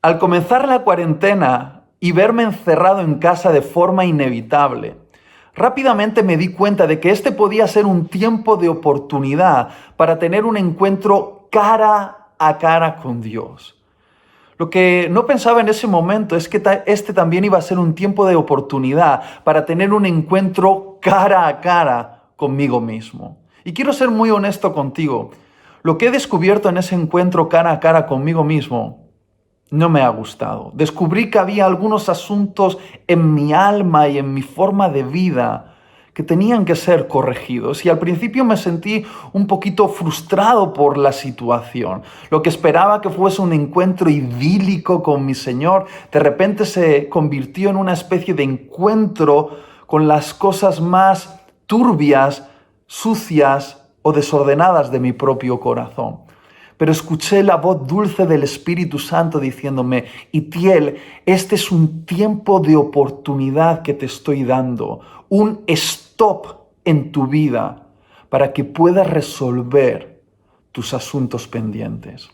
Al comenzar la cuarentena y verme encerrado en casa de forma inevitable, rápidamente me di cuenta de que este podía ser un tiempo de oportunidad para tener un encuentro cara a cara con Dios. Lo que no pensaba en ese momento es que este también iba a ser un tiempo de oportunidad para tener un encuentro cara a cara conmigo mismo. Y quiero ser muy honesto contigo. Lo que he descubierto en ese encuentro cara a cara conmigo mismo no me ha gustado. Descubrí que había algunos asuntos en mi alma y en mi forma de vida que tenían que ser corregidos. Y al principio me sentí un poquito frustrado por la situación. Lo que esperaba que fuese un encuentro idílico con mi Señor, de repente se convirtió en una especie de encuentro con las cosas más turbias, sucias o desordenadas de mi propio corazón. Pero escuché la voz dulce del Espíritu Santo diciéndome: Itiel, este es un tiempo de oportunidad que te estoy dando, un stop en tu vida para que puedas resolver tus asuntos pendientes.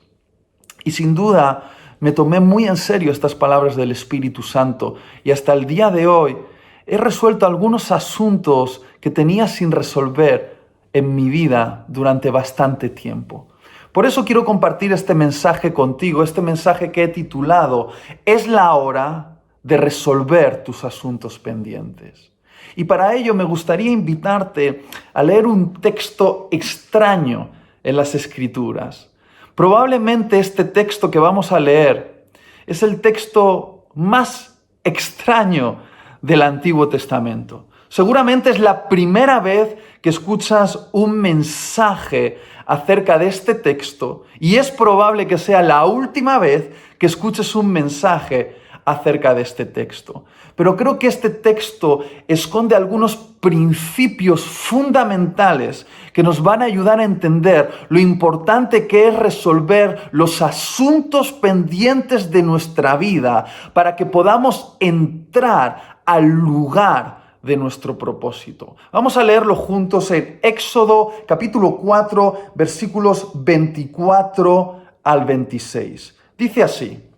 Y sin duda me tomé muy en serio estas palabras del Espíritu Santo y hasta el día de hoy he resuelto algunos asuntos que tenía sin resolver en mi vida durante bastante tiempo. Por eso quiero compartir este mensaje contigo, este mensaje que he titulado "Es la hora de resolver tus asuntos pendientes". Y para ello me gustaría invitarte a leer un texto extraño en las Escrituras. Probablemente este texto que vamos a leer es el texto más extraño del Antiguo Testamento. Seguramente es la primera vez que escuchas un mensaje acerca de este texto y es probable que sea la última vez que escuches un mensaje acerca de este texto. Pero creo que este texto esconde algunos principios fundamentales que nos van a ayudar a entender lo importante que es resolver los asuntos pendientes de nuestra vida para que podamos entrar al lugar de nuestro propósito. Vamos a leerlo juntos en Éxodo capítulo 4, versículos 24 al 26. Dice así: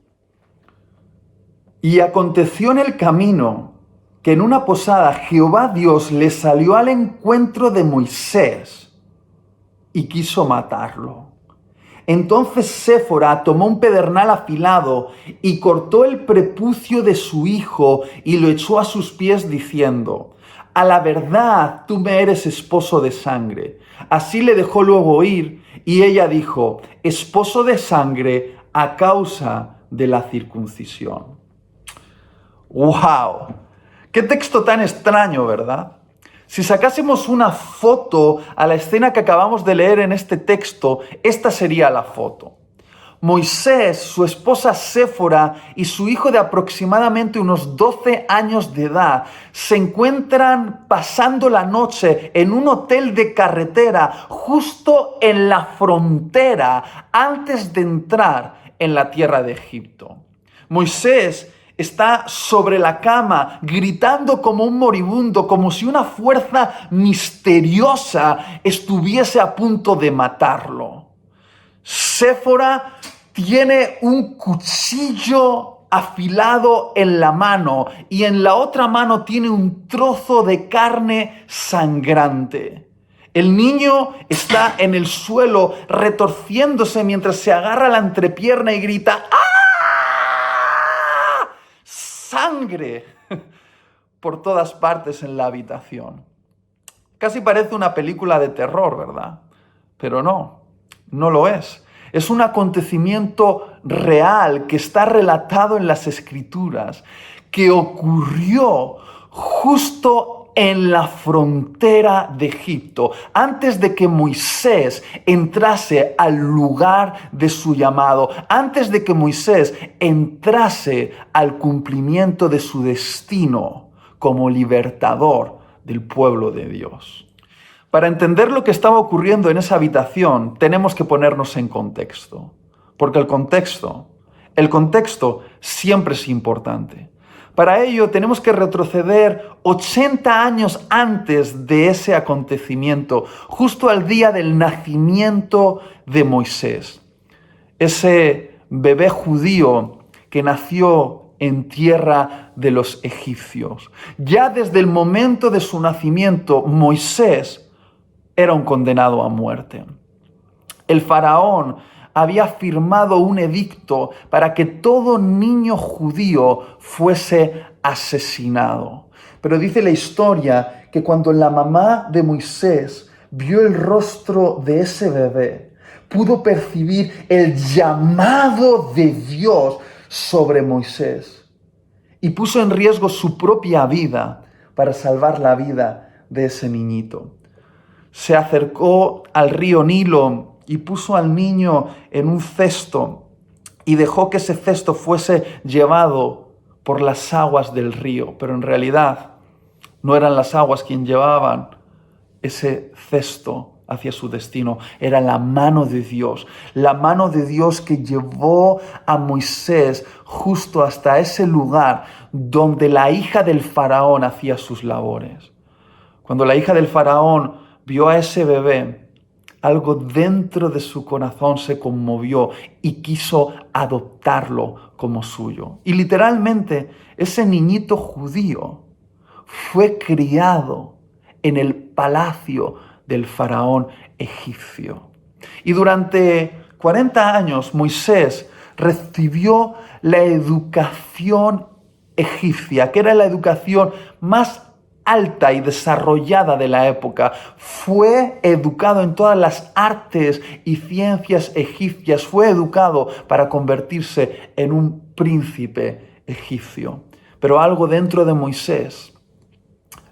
Y aconteció en el camino que en una posada Jehová Dios le salió al encuentro de Moisés y quiso matarlo. Entonces Séfora tomó un pedernal afilado y cortó el prepucio de su hijo y lo echó a sus pies diciendo: A la verdad tú me eres esposo de sangre. Así le dejó luego ir y ella dijo: esposo de sangre a causa de la circuncisión. ¡Wow! ¡Qué texto tan extraño!, ¿verdad? Si sacásemos una foto a la escena que acabamos de leer en este texto, esta sería la foto. Moisés, su esposa Séfora y su hijo de aproximadamente unos 12 años de edad se encuentran pasando la noche en un hotel de carretera justo en la frontera antes de entrar en la tierra de Egipto. Moisés está sobre la cama, gritando como un moribundo, como si una fuerza misteriosa estuviese a punto de matarlo. Séfora tiene un cuchillo afilado en la mano y en la otra mano tiene un trozo de carne sangrante. El niño está en el suelo retorciéndose mientras se agarra la entrepierna y grita: ¡ah! Sangre por todas partes en la habitación. Casi parece una película de terror, ¿verdad? Pero no lo es. Es un acontecimiento real que está relatado en las Escrituras, que ocurrió justo en la frontera de Egipto, antes de que Moisés entrase al lugar de su llamado, antes de que Moisés entrase al cumplimiento de su destino como libertador del pueblo de Dios. Para entender lo que estaba ocurriendo en esa habitación, tenemos que ponernos en contexto, porque el contexto siempre es importante. Para ello tenemos que retroceder 80 años antes de ese acontecimiento, justo al día del nacimiento de Moisés. Ese bebé judío que nació en tierra de los egipcios. Ya desde el momento de su nacimiento, Moisés era un condenado a muerte. El faraón había firmado un edicto para que todo niño judío fuese asesinado. Pero dice la historia que cuando la mamá de Moisés vio el rostro de ese bebé, pudo percibir el llamado de Dios sobre Moisés y puso en riesgo su propia vida para salvar la vida de ese niñito. Se acercó al río Nilo y puso al niño en un cesto y dejó que ese cesto fuese llevado por las aguas del río, pero en realidad no eran las aguas quien llevaban ese cesto hacia su destino, era la mano de Dios que llevó a Moisés justo hasta ese lugar donde la hija del faraón hacía sus labores. Cuando la hija del faraón vio a ese bebé, algo dentro de su corazón se conmovió y quiso adoptarlo como suyo. Y literalmente ese niñito judío fue criado en el palacio del faraón egipcio. Y durante 40 años Moisés recibió la educación egipcia, que era la educación más alta y desarrollada de la época. Fue educado en todas las artes y ciencias egipcias. Fue educado para convertirse en un príncipe egipcio. Pero algo dentro de Moisés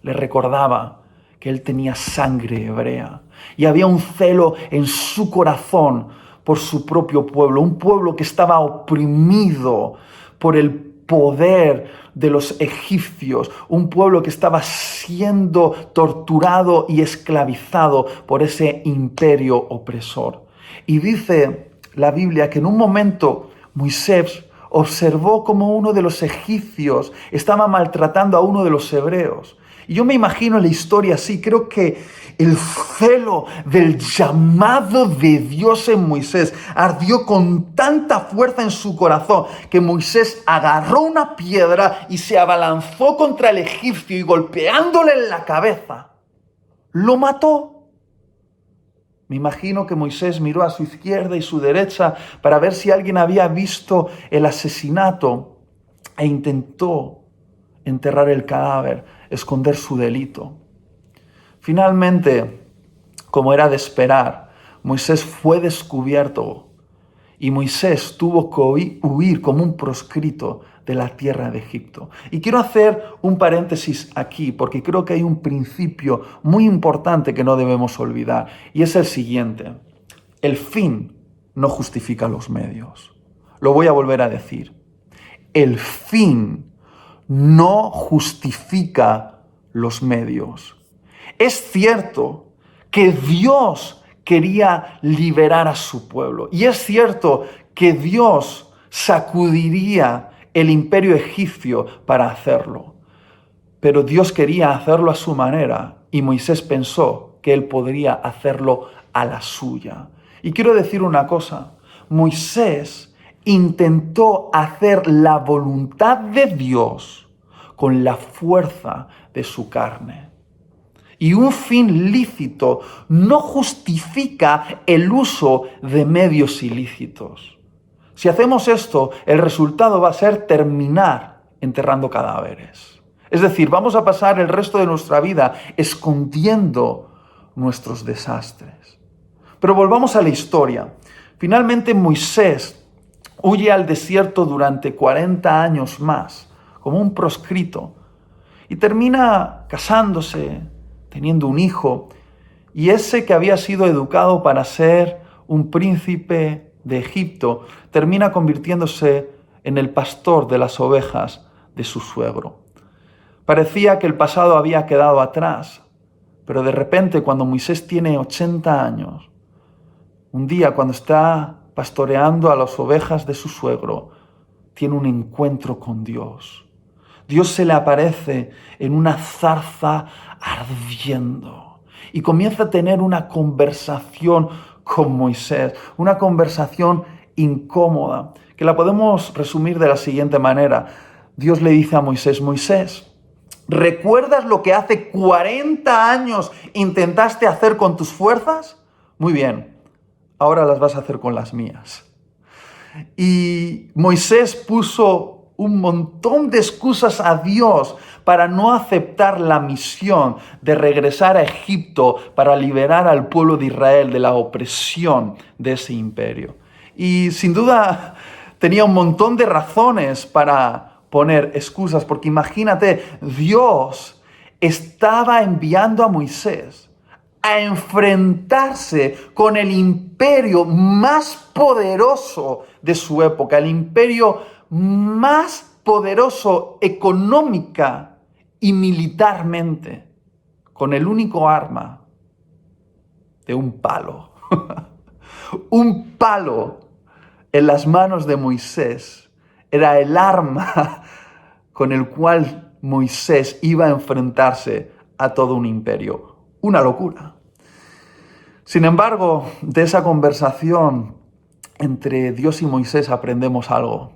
le recordaba que él tenía sangre hebrea y había un celo en su corazón por su propio pueblo, un pueblo que estaba oprimido por el poder de los egipcios, un pueblo que estaba siendo torturado y esclavizado por ese imperio opresor. Y dice la Biblia que en un momento Moisés observó cómo uno de los egipcios estaba maltratando a uno de los hebreos. Y yo me imagino la historia así, creo que el celo del llamado de Dios en Moisés ardió con tanta fuerza en su corazón que Moisés agarró una piedra y se abalanzó contra el egipcio y golpeándole en la cabeza, lo mató. Me imagino que Moisés miró a su izquierda y su derecha para ver si alguien había visto el asesinato e intentó enterrar el cadáver, esconder su delito. Finalmente, como era de esperar, Moisés fue descubierto y Moisés tuvo que huir como un proscrito de la tierra de Egipto. Y quiero hacer un paréntesis aquí porque creo que hay un principio muy importante que no debemos olvidar y es el siguiente: el fin no justifica los medios. Lo voy a volver a decir. El fin no justifica los medios. Es cierto que Dios quería liberar a su pueblo. Y es cierto que Dios sacudiría el imperio egipcio para hacerlo. Pero Dios quería hacerlo a su manera y Moisés pensó que él podría hacerlo a la suya. Y quiero decir una cosa: Moisés intentó hacer la voluntad de Dios con la fuerza de su carne. Y un fin lícito no justifica el uso de medios ilícitos. Si hacemos esto, el resultado va a ser terminar enterrando cadáveres. Es decir, vamos a pasar el resto de nuestra vida escondiendo nuestros desastres. Pero volvamos a la historia. Finalmente Moisés huye al desierto durante 40 años más, como un proscrito, y termina casándose, teniendo un hijo, y ese que había sido educado para ser un príncipe de Egipto, termina convirtiéndose en el pastor de las ovejas de su suegro. Parecía que el pasado había quedado atrás, pero de repente cuando Moisés tiene 80 años, un día cuando está pastoreando a las ovejas de su suegro, tiene un encuentro con Dios. Dios se le aparece en una zarza ardiendo y comienza a tener una conversación con Moisés, una conversación incómoda que la podemos resumir de la siguiente manera. Dios le dice a Moisés, Moisés, ¿recuerdas lo que hace 40 años intentaste hacer con tus fuerzas? Muy bien, ahora las vas a hacer con las mías. Y Moisés puso un montón de excusas a Dios para no aceptar la misión de regresar a Egipto para liberar al pueblo de Israel de la opresión de ese imperio. Y sin duda tenía un montón de razones para poner excusas, porque imagínate, Dios estaba enviando a Moisés a enfrentarse con el imperio más poderoso de su época, el imperio más poderoso económica y militarmente, con el único arma de un palo. Un palo en las manos de Moisés era el arma con el cual Moisés iba a enfrentarse a todo un imperio. Una locura. Sin embargo, de esa conversación entre Dios y Moisés aprendemos algo,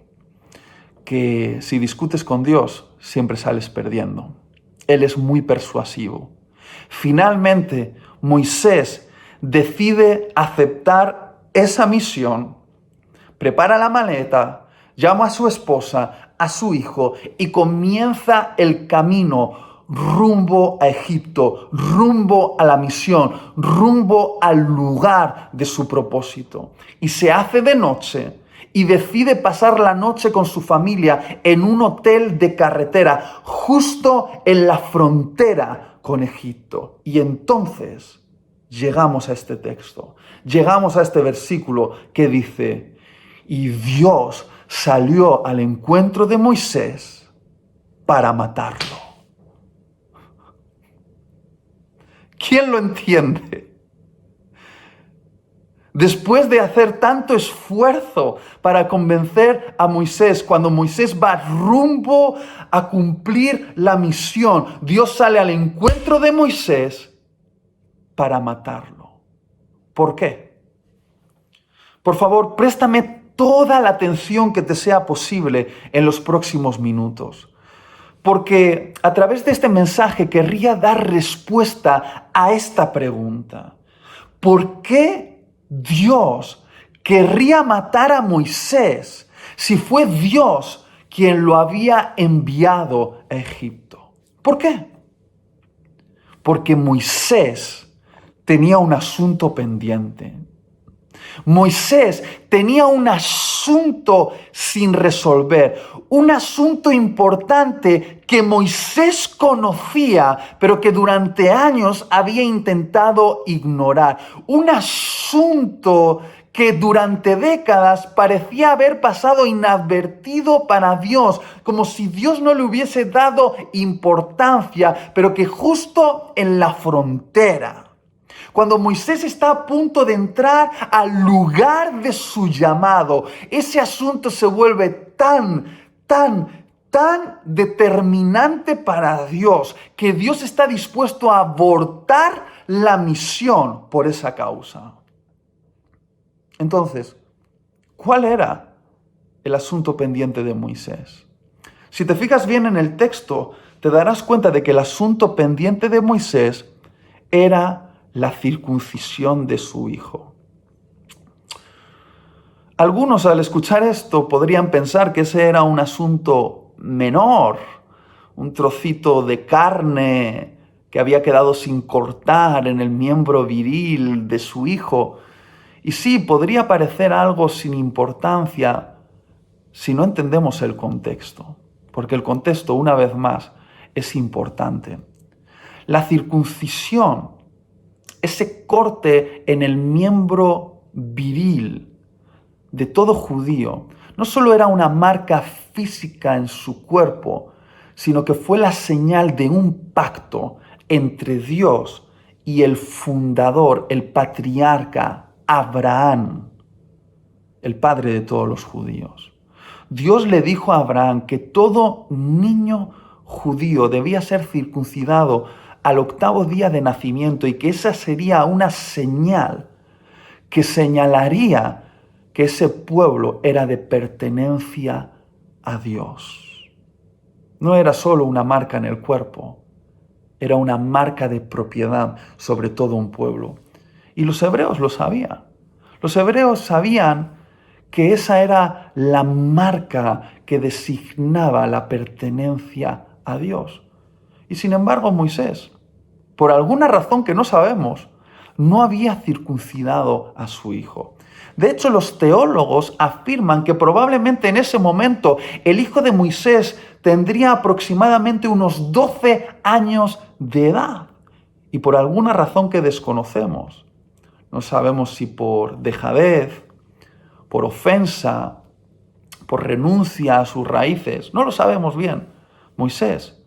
que si discutes con Dios, siempre sales perdiendo. Él es muy persuasivo. Finalmente, Moisés decide aceptar esa misión, prepara la maleta, llama a su esposa, a su hijo y comienza el camino rumbo a Egipto, rumbo a la misión, rumbo al lugar de su propósito. Y se hace de noche y decide pasar la noche con su familia en un hotel de carretera, justo en la frontera con Egipto. Y entonces llegamos a este texto, llegamos a este versículo que dice, y Dios salió al encuentro de Moisés para matarlo. ¿Quién lo entiende? Después de hacer tanto esfuerzo para convencer a Moisés, cuando Moisés va rumbo a cumplir la misión, Dios sale al encuentro de Moisés para matarlo. ¿Por qué? Por favor, préstame toda la atención que te sea posible en los próximos minutos. Porque a través de este mensaje querría dar respuesta a esta pregunta. ¿Por qué Dios querría matar a Moisés si fue Dios quien lo había enviado a Egipto? ¿Por qué? Porque Moisés tenía un asunto pendiente. Moisés tenía un asunto sin resolver, un asunto importante que Moisés conocía, pero que durante años había intentado ignorar. Un asunto que durante décadas parecía haber pasado inadvertido para Dios, como si Dios no le hubiese dado importancia, pero que justo en la frontera, cuando Moisés está a punto de entrar al lugar de su llamado, ese asunto se vuelve tan determinante para Dios, que Dios está dispuesto a abortar la misión por esa causa. Entonces, ¿cuál era el asunto pendiente de Moisés? Si te fijas bien en el texto, te darás cuenta de que el asunto pendiente de Moisés era la circuncisión de su hijo. Algunos al escuchar esto podrían pensar que ese era un asunto menor, un trocito de carne que había quedado sin cortar en el miembro viril de su hijo. Y sí, podría parecer algo sin importancia si no entendemos el contexto, porque el contexto, una vez más, es importante. La circuncisión, ese corte en el miembro viril de todo judío, no solo era una marca física en su cuerpo, sino que fue la señal de un pacto entre Dios y el fundador, el patriarca Abraham, el padre de todos los judíos. Dios le dijo a Abraham que todo niño judío debía ser circuncidado al 8º día de nacimiento y que esa sería una señal que señalaría que que ese pueblo era de pertenencia a Dios. No era solo una marca en el cuerpo, era una marca de propiedad sobre todo un pueblo. Y los hebreos lo sabían. Los hebreos sabían que esa era la marca que designaba la pertenencia a Dios. Y sin embargo Moisés, por alguna razón que no sabemos, no había circuncidado a su hijo. De hecho, los teólogos afirman que probablemente en ese momento el hijo de Moisés tendría aproximadamente unos 12 años de edad. Y por alguna razón que desconocemos, no sabemos si por dejadez, por ofensa, por renuncia a sus raíces, no lo sabemos bien. Moisés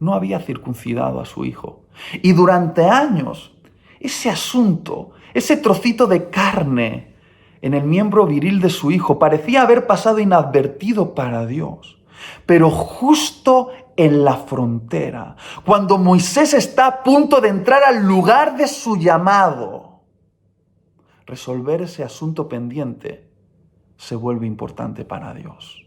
no había circuncidado a su hijo. Y durante años, ese asunto, ese trocito de carne en el miembro viril de su hijo parecía haber pasado inadvertido para Dios. Pero justo en la frontera, cuando Moisés está a punto de entrar al lugar de su llamado, resolver ese asunto pendiente se vuelve importante para Dios.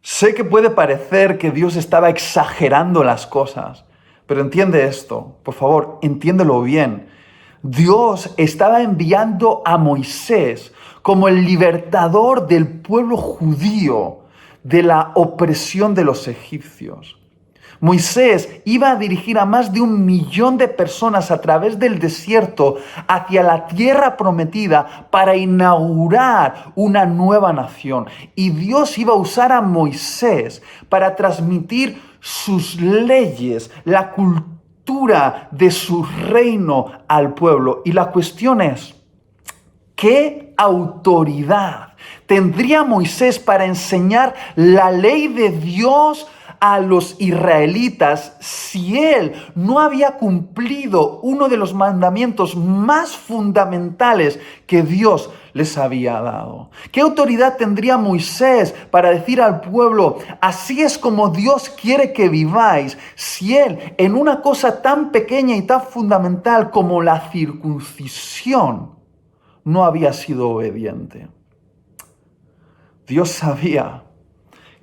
Sé que puede parecer que Dios estaba exagerando las cosas, pero entiende esto, por favor, entiéndelo bien. Dios estaba enviando a Moisés como el libertador del pueblo judío de la opresión de los egipcios. Moisés iba a dirigir a más de 1 millón de personas a través del desierto hacia la tierra prometida para inaugurar una nueva nación. Y Dios iba a usar a Moisés para transmitir sus leyes, la cultura de su reino al pueblo. Y la cuestión es, ¿qué autoridad tendría Moisés para enseñar la ley de Dios a los israelitas si él no había cumplido uno de los mandamientos más fundamentales que Dios les había dado? ¿Qué autoridad tendría Moisés para decir al pueblo, así es como Dios quiere que viváis, si él en una cosa tan pequeña y tan fundamental como la circuncisión no había sido obediente? Dios sabía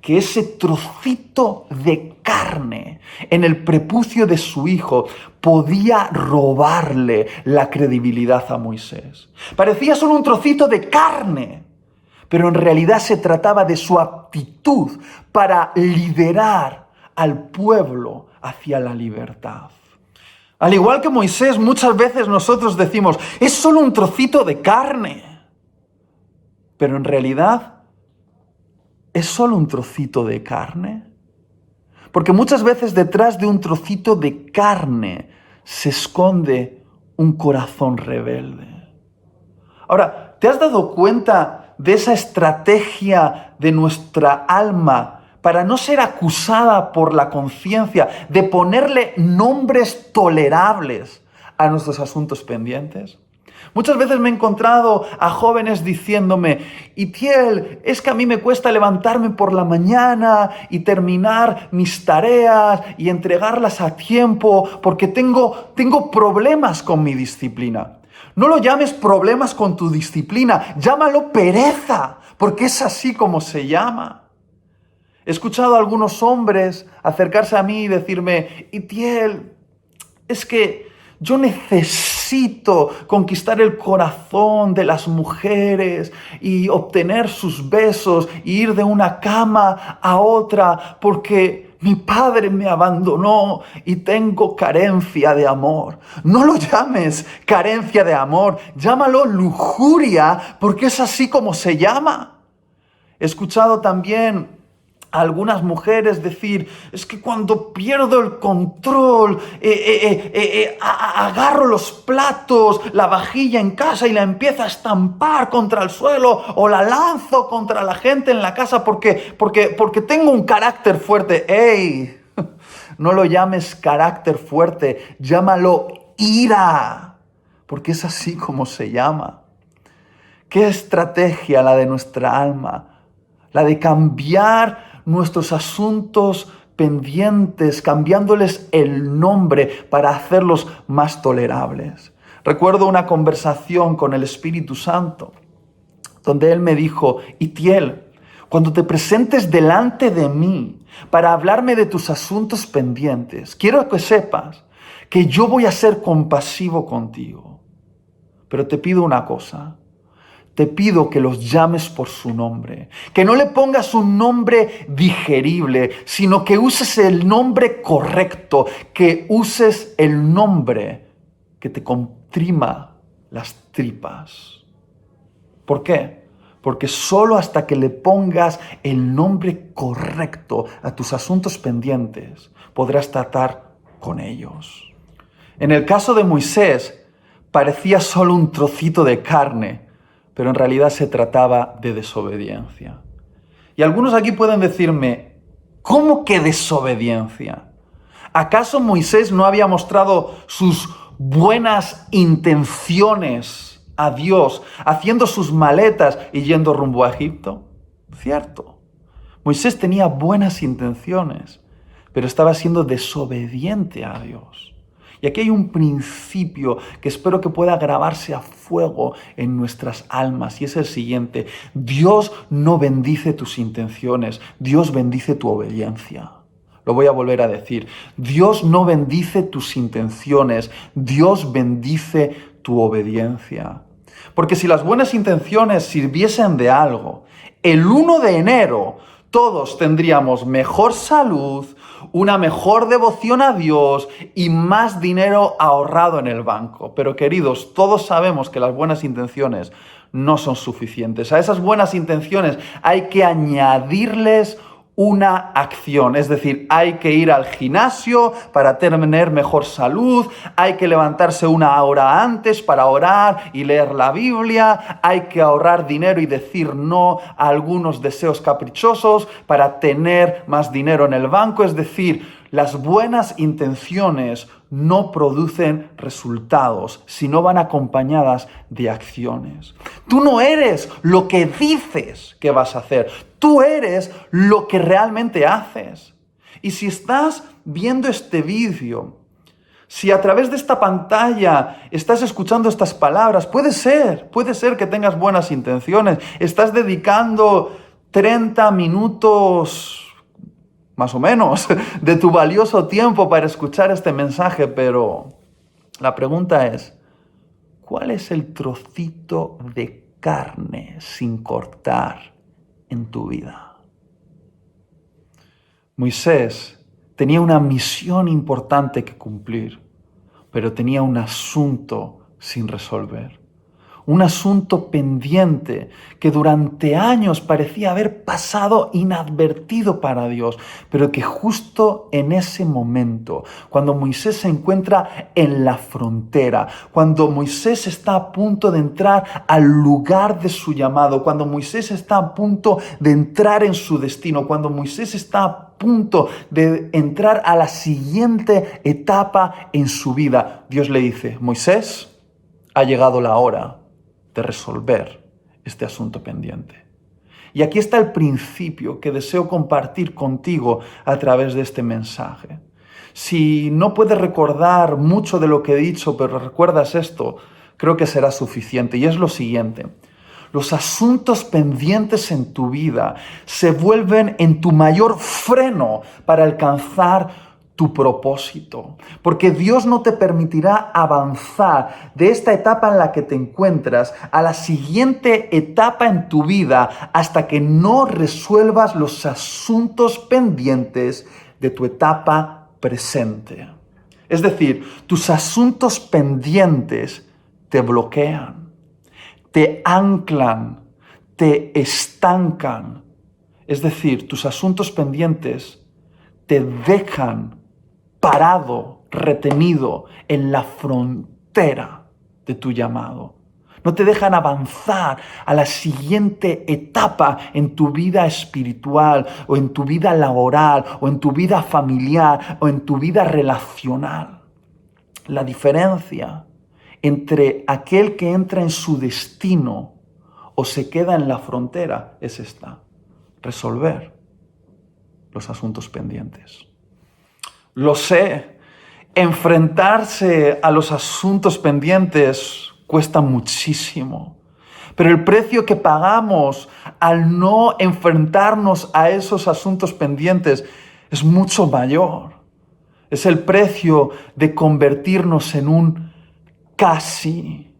que ese trocito de carne en el prepucio de su hijo podía robarle la credibilidad a Moisés. Parecía solo un trocito de carne, pero en realidad se trataba de su aptitud para liderar al pueblo hacia la libertad. Al igual que Moisés, muchas veces nosotros decimos, es solo un trocito de carne, pero en realidad ¿es solo un trocito de carne? Porque muchas veces detrás de un trocito de carne se esconde un corazón rebelde. Ahora, ¿te has dado cuenta de esa estrategia de nuestra alma para no ser acusada por la conciencia, de ponerle nombres tolerables a nuestros asuntos pendientes? Muchas veces me he encontrado a jóvenes diciéndome, Itiel, es que a mí me cuesta levantarme por la mañana y terminar mis tareas y entregarlas a tiempo porque tengo problemas con mi disciplina. No lo llames problemas con tu disciplina, llámalo pereza, porque es así como se llama. He escuchado a algunos hombres acercarse a mí y decirme, Itiel, es que yo necesito conquistar el corazón de las mujeres y obtener sus besos e ir de una cama a otra porque mi padre me abandonó y tengo carencia de amor. No lo llames carencia de amor, llámalo lujuria porque es así como se llama. He escuchado también a algunas mujeres decir, es que cuando pierdo el control, agarro los platos, la vajilla en casa y la empiezo a estampar contra el suelo o la lanzo contra la gente en la casa porque tengo un carácter fuerte. ¡Ey! No lo llames carácter fuerte, llámalo ira, porque es así como se llama. ¿Qué estrategia la de nuestra alma? La de cambiar nuestros asuntos pendientes, cambiándoles el nombre para hacerlos más tolerables. Recuerdo una conversación con el Espíritu Santo donde Él me dijo: Itiel, cuando te presentes delante de mí para hablarme de tus asuntos pendientes, quiero que sepas que yo voy a ser compasivo contigo. Pero te pido una cosa. Te pido que los llames por su nombre, que no le pongas un nombre digerible, sino que uses el nombre correcto, que uses el nombre que te comprima las tripas. ¿Por qué? Porque solo hasta que le pongas el nombre correcto a tus asuntos pendientes, podrás tratar con ellos. En el caso de Moisés, parecía solo un trocito de carne, pero en realidad se trataba de desobediencia. Y algunos aquí pueden decirme: ¿cómo que desobediencia? ¿Acaso Moisés no había mostrado sus buenas intenciones a Dios, haciendo sus maletas y yendo rumbo a Egipto? Cierto. Moisés tenía buenas intenciones, pero estaba siendo desobediente a Dios. Y aquí hay un principio que espero que pueda grabarse a fuego en nuestras almas, y es el siguiente: Dios no bendice tus intenciones, Dios bendice tu obediencia. Lo voy a volver a decir: Dios no bendice tus intenciones, Dios bendice tu obediencia. Porque si las buenas intenciones sirviesen de algo, el 1 de enero todos tendríamos mejor salud, una mejor devoción a Dios y más dinero ahorrado en el banco. Pero queridos, todos sabemos que las buenas intenciones no son suficientes. A esas buenas intenciones hay que añadirles una acción, es decir, hay que ir al gimnasio para tener mejor salud, hay que levantarse una hora antes para orar y leer la Biblia, hay que ahorrar dinero y decir no a algunos deseos caprichosos para tener más dinero en el banco. Es decir, las buenas intenciones no producen resultados si no van acompañadas de acciones. Tú no eres lo que dices que vas a hacer, tú eres lo que realmente haces. Y si estás viendo este vídeo, si a través de esta pantalla estás escuchando estas palabras, puede ser que tengas buenas intenciones, estás dedicando 30 minutos más o menos, de tu valioso tiempo para escuchar este mensaje, pero la pregunta es: ¿cuál es el trocito de carne sin cortar en tu vida? Moisés tenía una misión importante que cumplir, pero tenía un asunto sin resolver. Un asunto pendiente que durante años parecía haber pasado inadvertido para Dios, pero que justo en ese momento, cuando Moisés se encuentra en la frontera, cuando Moisés está a punto de entrar al lugar de su llamado, cuando Moisés está a punto de entrar en su destino, cuando Moisés está a punto de entrar a la siguiente etapa en su vida, Dios le dice: Moisés, ha llegado la hora de resolver este asunto pendiente. Y aquí está el principio que deseo compartir contigo a través de este mensaje. Si no puedes recordar mucho de lo que he dicho, pero recuerdas esto, creo que será suficiente. Y es lo siguiente: los asuntos pendientes en tu vida se vuelven en tu mayor freno para alcanzar tu propósito, porque Dios no te permitirá avanzar de esta etapa en la que te encuentras a la siguiente etapa en tu vida hasta que no resuelvas los asuntos pendientes de tu etapa presente. Es decir, tus asuntos pendientes te bloquean, te anclan, te estancan. Es decir, tus asuntos pendientes te dejan parado, retenido en la frontera de tu llamado. No te dejan avanzar a la siguiente etapa en tu vida espiritual, o en tu vida laboral, o en tu vida familiar, o en tu vida relacional. La diferencia entre aquel que entra en su destino o se queda en la frontera es esta: resolver los asuntos pendientes. Lo sé, enfrentarse a los asuntos pendientes cuesta muchísimo, Pero el precio que pagamos al no enfrentarnos a esos asuntos pendientes es mucho mayor. Es el precio de convertirnos en un casi.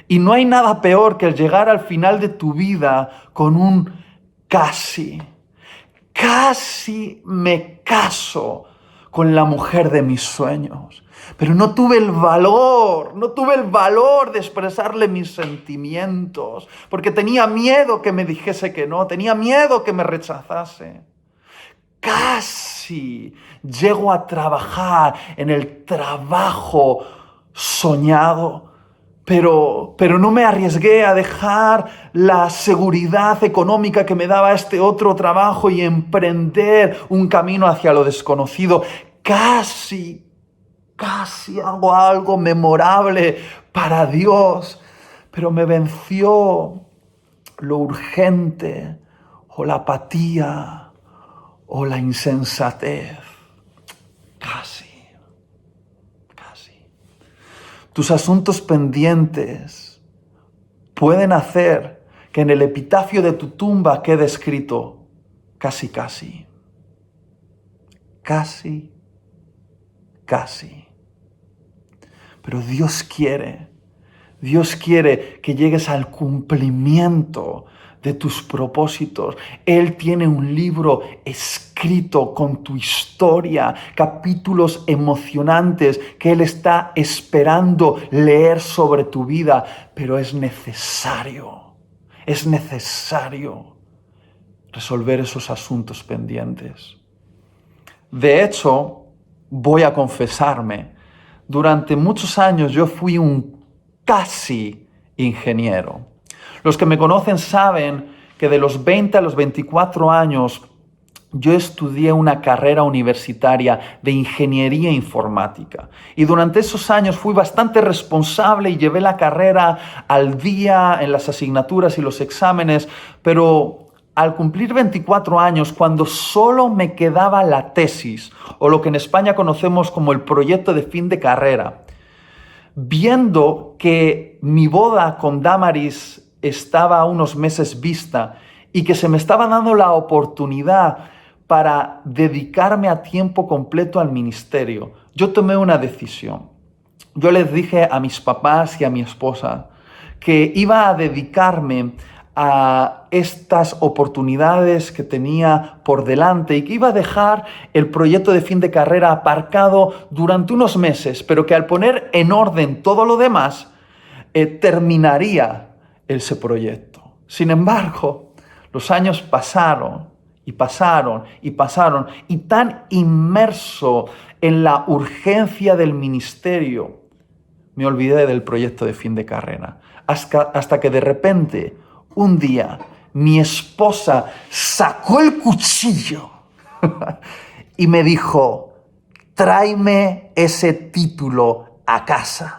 Y no hay nada peor que el llegar al final de tu vida con un casi. Casi me caso con la mujer de mis sueños, pero no tuve el valor de expresarle mis sentimientos, porque tenía miedo que me dijese que no, tenía miedo que me rechazase. Casi llego a trabajar en el trabajo soñado, pero no me arriesgué a dejar la seguridad económica que me daba este otro trabajo y emprender un camino hacia lo desconocido. Casi hago algo memorable para Dios, pero me venció lo urgente o la apatía o la insensatez. Casi. Tus asuntos pendientes pueden hacer que en el epitafio de tu tumba quede escrito casi. Pero Dios quiere que llegues al cumplimiento de tus propósitos. Él tiene un libro escrito con tu historia, capítulos emocionantes que Él está esperando leer sobre tu vida, pero es necesario resolver esos asuntos pendientes. De hecho, voy a confesarme, durante muchos años yo fui un casi ingeniero. Los que me conocen saben que de los 20 a los 24 años yo estudié una carrera universitaria de ingeniería informática. Y durante esos años fui bastante responsable y llevé la carrera al día en las asignaturas y los exámenes, pero al cumplir 24 años, cuando solo me quedaba la tesis, o lo que en España conocemos como el proyecto de fin de carrera, viendo que mi boda con Damaris estaba a unos meses vista y que se me estaba dando la oportunidad para dedicarme a tiempo completo al ministerio, yo tomé una decisión. Yo les dije a mis papás y a mi esposa que iba a dedicarme a estas oportunidades que tenía por delante y que iba a dejar el proyecto de fin de carrera aparcado durante unos meses, pero que al poner en orden todo lo demás, terminaría ese proyecto. Sin embargo, los años pasaron, y tan inmerso en la urgencia del ministerio, me olvidé del proyecto de fin de carrera. Hasta que de repente, un día, mi esposa sacó el cuchillo y me dijo: tráeme ese título a casa.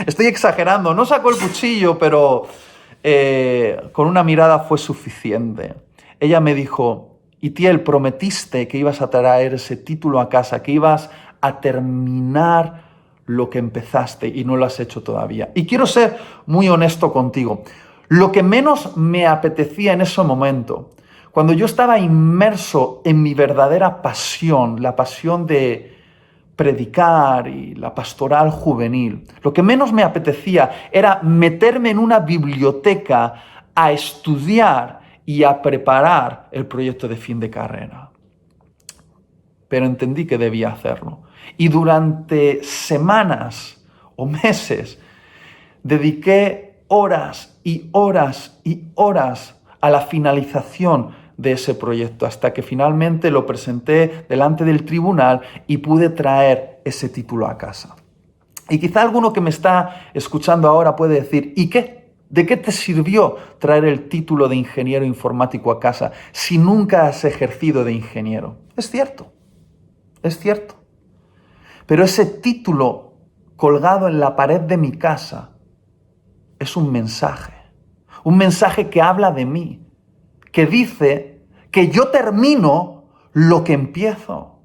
Estoy exagerando, no sacó el cuchillo, pero con una mirada fue suficiente. Ella me dijo: Itiel, prometiste que ibas a traer ese título a casa, que ibas a terminar lo que empezaste y no lo has hecho todavía. Y quiero ser muy honesto contigo. Lo que menos me apetecía en ese momento, cuando yo estaba inmerso en mi verdadera pasión, la pasión de predicar y la pastoral juvenil, lo que menos me apetecía era meterme en una biblioteca a estudiar y a preparar el proyecto de fin de carrera. Pero entendí que debía hacerlo. Y durante semanas o meses dediqué horas y horas a la finalización de ese proyecto, hasta que finalmente lo presenté delante del tribunal y pude traer ese título a casa. Y quizá alguno que me está escuchando ahora puede decir: ¿y qué? ¿De qué te sirvió traer el título de ingeniero informático a casa si nunca has ejercido de ingeniero? Es cierto. Pero ese título colgado en la pared de mi casa es un mensaje que habla de mí, que dice que yo termino lo que empiezo.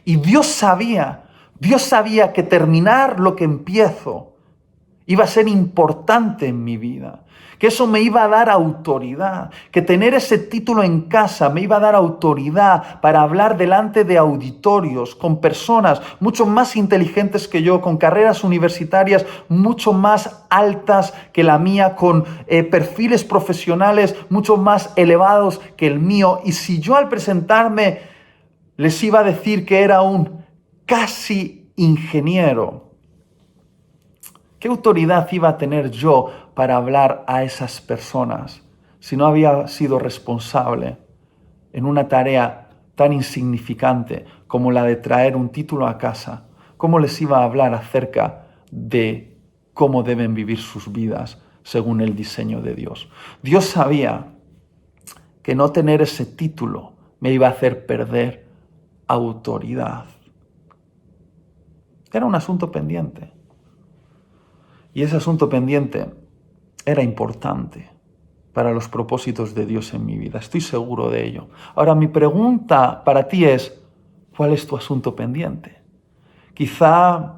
Y Dios sabía que terminar lo que empiezo iba a ser importante en mi vida, que eso me iba a dar autoridad, que tener ese título en casa me iba a dar autoridad para hablar delante de auditorios, con personas mucho más inteligentes que yo, con carreras universitarias mucho más altas que la mía, con perfiles profesionales mucho más elevados que el mío. Y si yo al presentarme les iba a decir que era un casi ingeniero, ¿qué autoridad iba a tener yo para hablar a esas personas si no había sido responsable en una tarea tan insignificante como la de traer un título a casa? ¿Cómo les iba a hablar acerca de cómo deben vivir sus vidas según el diseño de Dios? Dios sabía que no tener ese título me iba a hacer perder autoridad. Era un asunto pendiente. Y ese asunto pendiente era importante para los propósitos de Dios en mi vida. Estoy seguro de ello. Ahora, mi pregunta para ti es, ¿cuál es tu asunto pendiente? Quizá,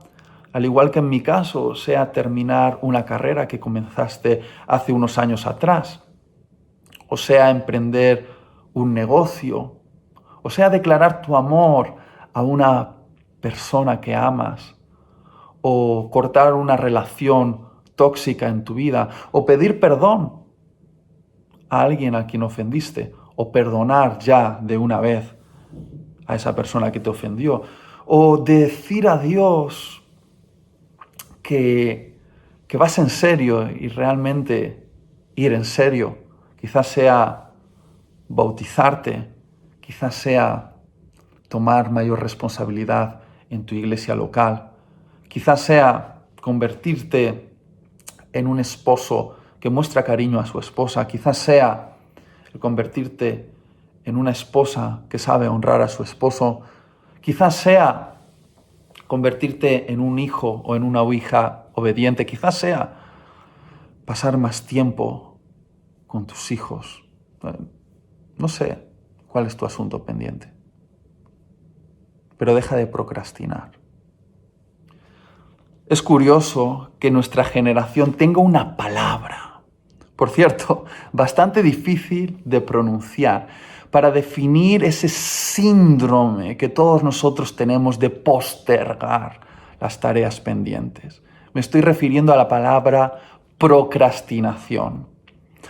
al igual que en mi caso, sea terminar una carrera que comenzaste hace unos años atrás, o sea emprender un negocio, o sea declarar tu amor a una persona que amas, o cortar una relación tóxica en tu vida, o pedir perdón a alguien a quien ofendiste, o perdonar ya de una vez a esa persona que te ofendió, o decir a Dios que vas en serio y realmente ir en serio. Quizás sea bautizarte, quizás sea tomar mayor responsabilidad en tu iglesia local, quizás sea convertirte en un esposo que muestra cariño a su esposa, quizás sea el convertirte en una esposa que sabe honrar a su esposo, quizás sea convertirte en un hijo o en una hija obediente, quizás sea pasar más tiempo con tus hijos. No sé cuál es tu asunto pendiente, pero deja de procrastinar. Es curioso que nuestra generación tenga una palabra, por cierto, bastante difícil de pronunciar, para definir ese síndrome que todos nosotros tenemos de postergar las tareas pendientes. Me estoy refiriendo a la palabra procrastinación.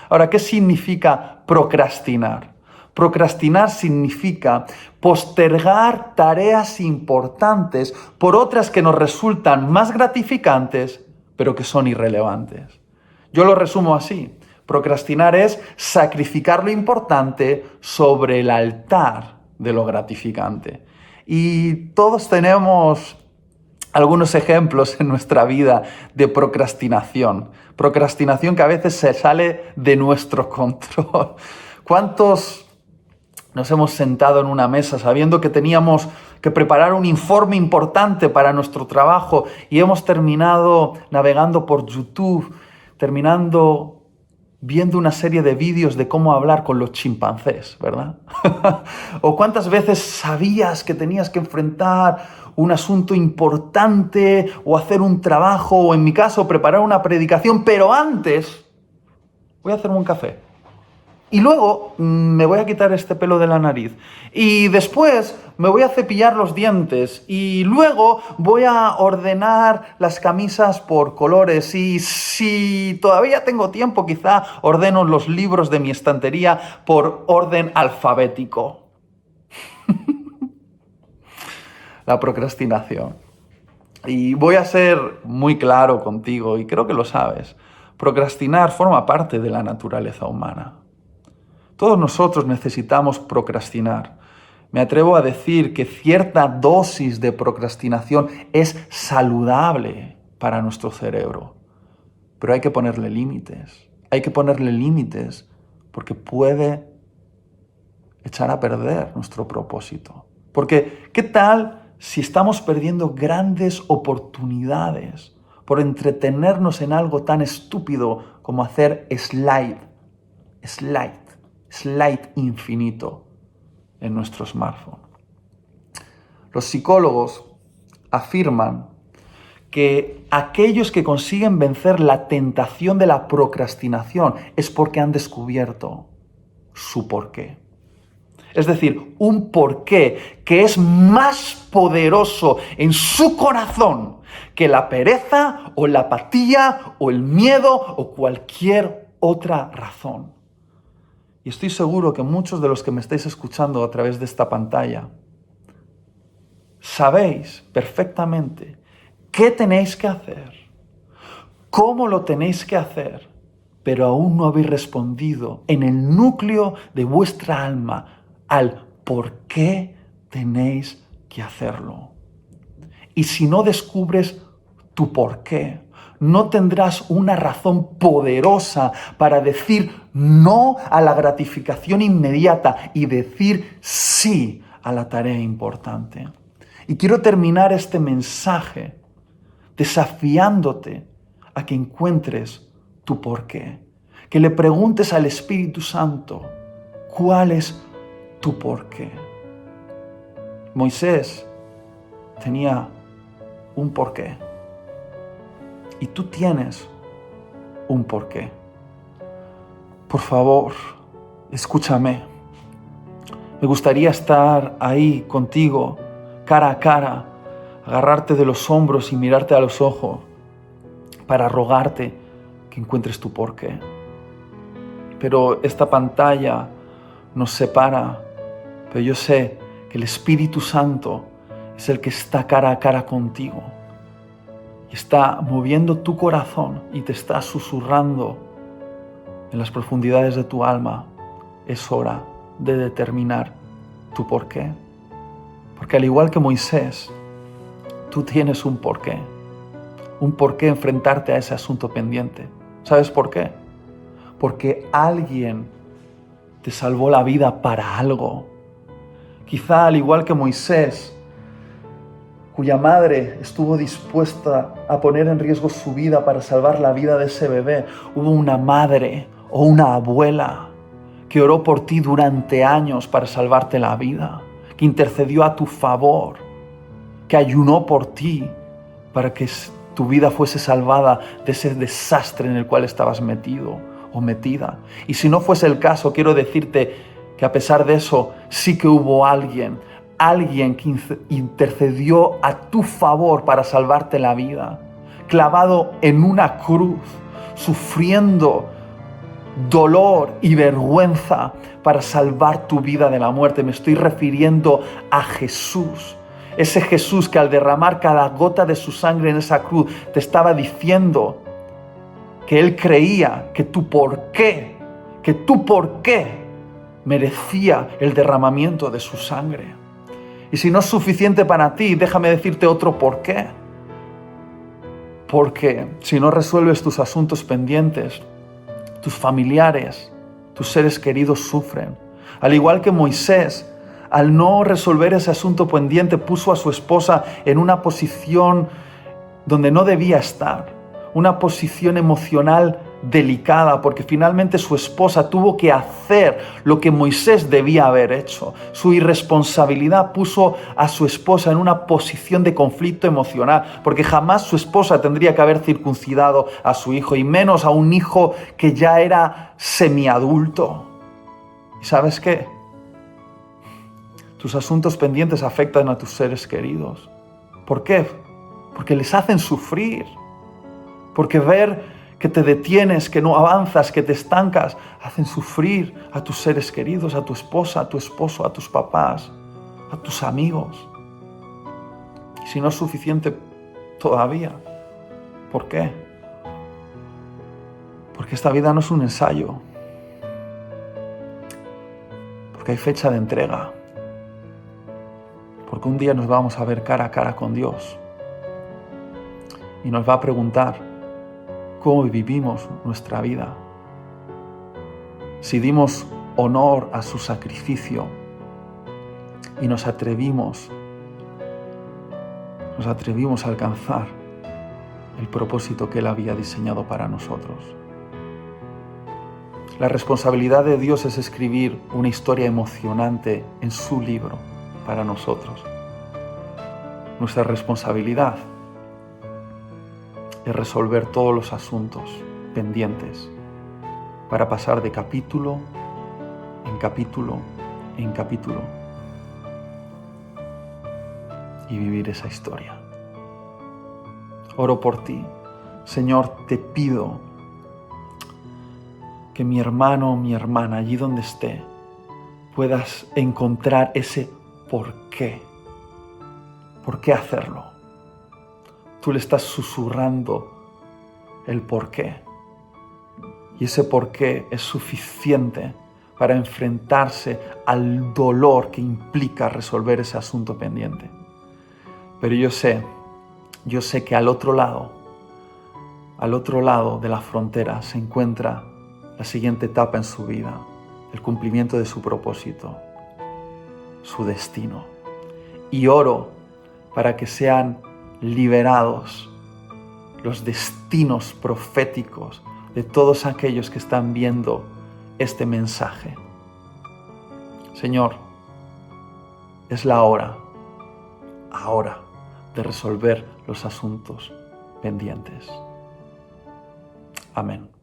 Ahora, ¿qué significa procrastinar? Procrastinar significa postergar tareas importantes por otras que nos resultan más gratificantes, pero que son irrelevantes. Yo lo resumo así. Procrastinar es sacrificar lo importante sobre el altar de lo gratificante. Y todos tenemos algunos ejemplos en nuestra vida de procrastinación. Procrastinación que a veces se sale de nuestro control. ¿Cuántos nos hemos sentado en una mesa sabiendo que teníamos que preparar un informe importante para nuestro trabajo y hemos terminado navegando por YouTube, terminando viendo una serie de vídeos de cómo hablar con los chimpancés, ¿verdad? ¿O cuántas veces sabías que tenías que enfrentar un asunto importante o hacer un trabajo o, en mi caso, preparar una predicación, pero antes voy a hacerme un café? Y luego me voy a quitar este pelo de la nariz. Y después me voy a cepillar los dientes. Y luego voy a ordenar las camisas por colores. Y si todavía tengo tiempo, quizá ordeno los libros de mi estantería por orden alfabético. La procrastinación. Y voy a ser muy claro contigo, y creo que lo sabes. Procrastinar forma parte de la naturaleza humana. Todos nosotros necesitamos procrastinar. Me atrevo a decir que cierta dosis de procrastinación es saludable para nuestro cerebro. Pero hay que ponerle límites. Hay que ponerle límites porque puede echar a perder nuestro propósito. Porque, ¿qué tal si estamos perdiendo grandes oportunidades por entretenernos en algo tan estúpido como hacer slide infinito en nuestro smartphone? Los psicólogos afirman que aquellos que consiguen vencer la tentación de la procrastinación es porque han descubierto su porqué. Es decir, un porqué que es más poderoso en su corazón que la pereza o la apatía o el miedo o cualquier otra razón. Y estoy seguro que muchos de los que me estáis escuchando a través de esta pantalla sabéis perfectamente qué tenéis que hacer, cómo lo tenéis que hacer, pero aún no habéis respondido en el núcleo de vuestra alma al por qué tenéis que hacerlo. Y si no descubres tu por qué, no tendrás una razón poderosa para decir no a la gratificación inmediata y decir sí a la tarea importante. Y quiero terminar este mensaje desafiándote a que encuentres tu porqué, que le preguntes al Espíritu Santo cuál es tu porqué. Moisés tenía un porqué y tú tienes un porqué. Por favor, escúchame. Me gustaría estar ahí contigo, cara a cara, agarrarte de los hombros y mirarte a los ojos para rogarte que encuentres tu porqué. Pero esta pantalla nos separa, pero yo sé que el Espíritu Santo es el que está cara a cara contigo y está moviendo tu corazón y te está susurrando en las profundidades de tu alma. Es hora de determinar tu porqué. Porque al igual que Moisés, tú tienes un porqué enfrentarte a ese asunto pendiente. ¿Sabes por qué? Porque alguien te salvó la vida para algo. Quizá al igual que Moisés, cuya madre estuvo dispuesta a poner en riesgo su vida para salvar la vida de ese bebé, hubo una madre o una abuela que oró por ti durante años para salvarte la vida, que intercedió a tu favor, que ayunó por ti para que tu vida fuese salvada de ese desastre en el cual estabas metido o metida. Y si no fuese el caso, quiero decirte que a pesar de eso, sí que hubo alguien que intercedió a tu favor para salvarte la vida, clavado en una cruz, sufriendo dolor y vergüenza para salvar tu vida de la muerte. Me estoy refiriendo a Jesús. Ese Jesús que al derramar cada gota de su sangre en esa cruz te estaba diciendo que Él creía que tu porqué merecía el derramamiento de su sangre. Y si no es suficiente para ti, déjame decirte otro porqué. Porque si no resuelves tus asuntos pendientes, tus familiares, tus seres queridos sufren. Al igual que Moisés, al no resolver ese asunto pendiente, puso a su esposa en una posición donde no debía estar, una posición emocional delicada, porque finalmente su esposa tuvo que hacer lo que Moisés debía haber hecho. Su irresponsabilidad puso a su esposa en una posición de conflicto emocional, porque jamás su esposa tendría que haber circuncidado a su hijo, y menos a un hijo que ya era semiadulto. ¿Y sabes qué? Tus asuntos pendientes afectan a tus seres queridos. ¿Por qué? Porque les hacen sufrir. Porque ver que te detienes, que no avanzas, que te estancas, hacen sufrir a tus seres queridos, a tu esposa, a tu esposo, a tus papás, a tus amigos. Y si no es suficiente todavía, ¿por qué? Porque esta vida no es un ensayo. Porque hay fecha de entrega. Porque un día nos vamos a ver cara a cara con Dios y nos va a preguntar cómo vivimos nuestra vida, si dimos honor a su sacrificio y nos atrevimos a alcanzar el propósito que Él había diseñado para nosotros. La responsabilidad de Dios es escribir una historia emocionante en su libro para nosotros. Nuestra responsabilidad es resolver todos los asuntos pendientes para pasar de capítulo en capítulo en capítulo y vivir esa historia. Oro por ti. Señor, te pido que mi hermano o mi hermana, allí donde esté, puedas encontrar ese por qué. ¿Por qué hacerlo? Tú le estás susurrando el por qué. Y ese por qué es suficiente para enfrentarse al dolor que implica resolver ese asunto pendiente. Pero yo sé que al otro lado de la frontera se encuentra la siguiente etapa en su vida, el cumplimiento de su propósito, su destino. Y oro para que sean liberados los destinos proféticos de todos aquellos que están viendo este mensaje. Señor, es la hora, ahora, de resolver los asuntos pendientes. Amén.